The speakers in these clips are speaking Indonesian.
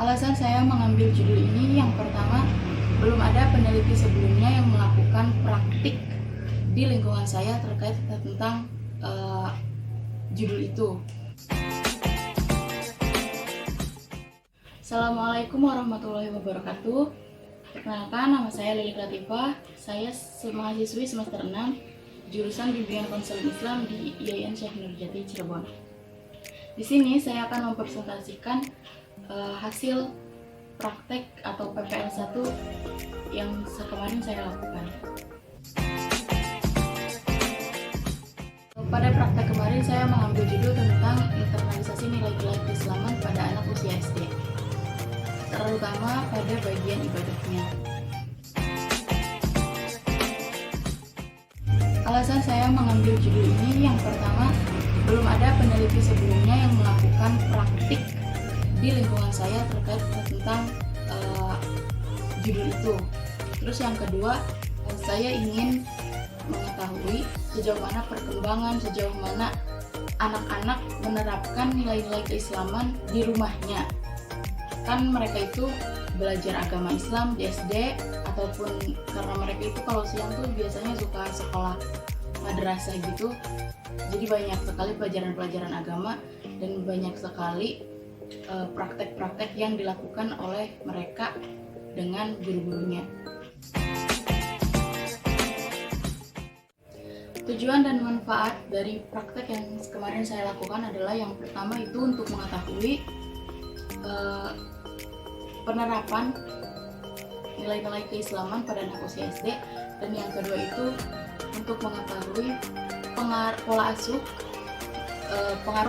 Alasan saya mengambil judul ini yang pertama, belum ada peneliti sebelumnya yang melakukan praktik di lingkungan saya terkait tentang judul itu. Assalamualaikum warahmatullahi wabarakatuh. Perkenalkan, nama saya Lilik Latifah. Saya mahasiswi semester 6 jurusan Bimbingan Konseling Islam di IAIN Syekh Nurjati Cirebon. Di sini saya akan mempresentasikan hasil praktek atau PPL 1 yang kemarin saya lakukan. Pada praktek kemarin saya mengambil judul tentang internalisasi nilai-nilai keislaman pada anak usia SD, terutama pada bagian ibadahnya. Alasan saya mengambil judul ini yang pertama, belum ada peneliti sebelumnya yang melakukan praktik di lingkungan saya terkait tentang judul itu. Terus yang kedua, saya ingin mengetahui sejauh mana perkembangan, sejauh mana anak-anak menerapkan nilai-nilai keislaman di rumahnya. Kan mereka itu belajar agama Islam di SD, ataupun karena mereka itu kalau siang tuh biasanya suka sekolah madrasah gitu, jadi banyak sekali pelajaran-pelajaran agama dan banyak sekali praktek-praktek yang dilakukan oleh mereka dengan guru-gurunya. Tujuan dan manfaat dari praktek yang kemarin saya lakukan adalah yang pertama itu untuk mengetahui penerapan nilai-nilai keislaman pada anak usia SD, dan yang kedua itu untuk mengetahui pengaruh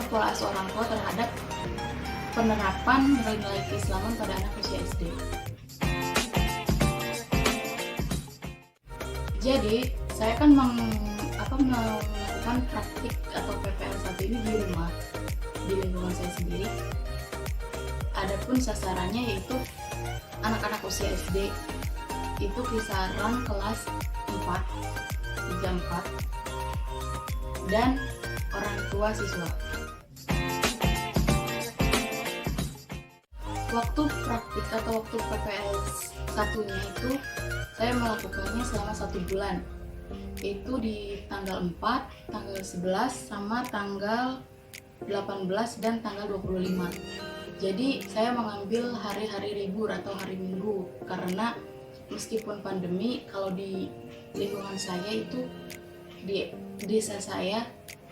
pola asuh orang tua terhadap penerapan nilai-nilai keislaman pada anak usia SD. Jadi saya kan melakukan praktik atau PPL 1 ini di rumah, di lingkungan saya sendiri. Adapun sasarannya yaitu anak-anak usia SD, itu kisaran kelas 4, 3-4, dan orang tua siswa. Waktu praktik atau waktu PPL 1-nya itu saya melakukannya selama 1 bulan, yaitu di tanggal 4, tanggal 11, sama tanggal 18 dan tanggal 25. Jadi saya mengambil hari-hari libur atau hari Minggu, karena meskipun pandemi, kalau di lingkungan saya itu, di desa saya,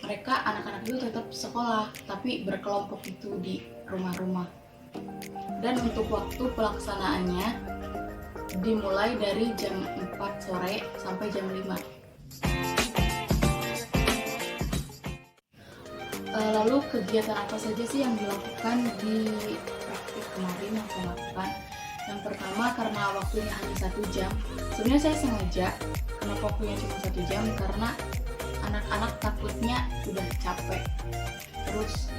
mereka anak-anak itu tetap sekolah, tapi berkelompok itu di rumah-rumah. Dan untuk waktu pelaksanaannya dimulai dari jam 4 sore sampai jam 5. Lalu kegiatan apa saja sih yang dilakukan di praktik kemarin yang saya lakukan? Yang pertama, karena waktunya hanya 1 jam, sebenarnya saya sengaja kenapa waktunya cuma 1 jam, karena anak-anak takutnya udah capek, terus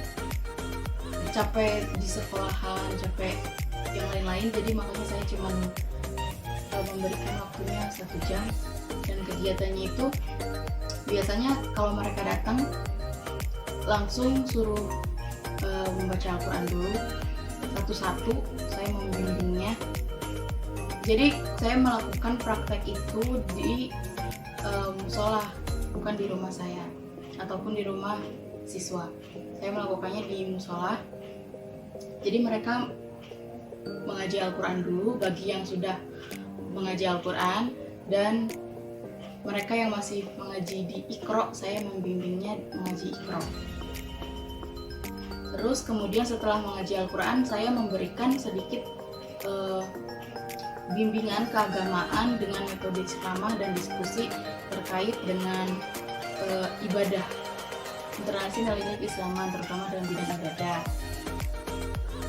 capek di sekolahan, capek yang lain-lain, jadi makanya saya cuma memberikan waktunya 1 jam. Dan kegiatannya itu biasanya kalau mereka datang langsung suruh membaca Al-Quran dulu satu-satu, saya membimbingnya. Jadi saya melakukan praktek itu di musola, bukan di rumah saya ataupun di rumah siswa. Saya melakukannya di musola. Jadi mereka mengaji Al-Quran dulu bagi yang sudah mengaji Al-Quran, dan mereka yang masih mengaji di Iqra, saya membimbingnya mengaji Iqra. Terus kemudian setelah mengaji Al-Quran, saya memberikan sedikit bimbingan keagamaan dengan metode ceramah dan diskusi terkait dengan ibadah, internalisasi nilai-nilai keislaman, terutama dalam bidang ibadah.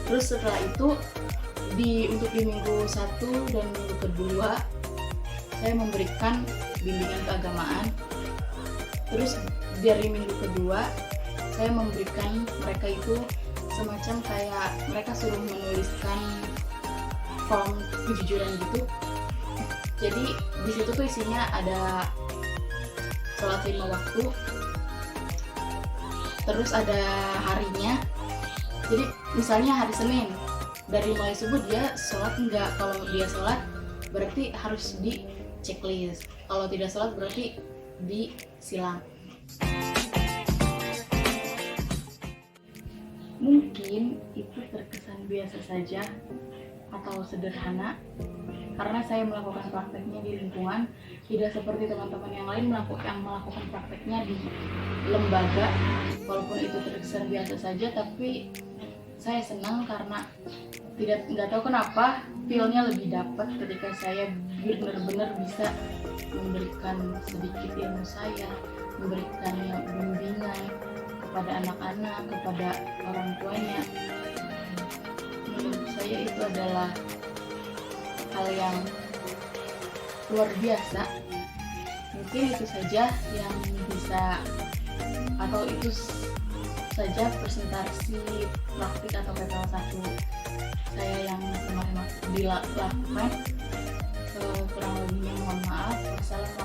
Terus setelah itu untuk di minggu 1 dan minggu kedua saya memberikan bimbingan keagamaan. Terus dari minggu kedua saya memberikan mereka itu semacam kayak mereka suruh menuliskan form kejujuran gitu. Jadi di situ tuh isinya ada sholat 5 waktu, terus ada harinya. Jadi misalnya hari Senin dari mulai subuh dia sholat enggak. Kalau dia sholat berarti harus di checklist, kalau tidak sholat berarti disilang. Mungkin itu terkesan biasa saja atau sederhana karena saya melakukan prakteknya di lingkungan, tidak seperti teman-teman yang lain yang melakukan prakteknya di lembaga. Walaupun itu terkesan biasa saja, tapi saya senang karena nggak tahu kenapa feel-nya lebih dapat ketika saya benar-benar bisa memberikan sedikit ilmu saya, memberikan bimbingan kepada anak-anak, kepada orang tuanya. Menurut saya itu adalah hal yang luar biasa. Mungkin itu saja yang bisa, atau itu saja presentasi praktik atau PPL 1 saya yang kemarin dilakukan. Kurang lebihnya mohon maaf. Wassalamualaikum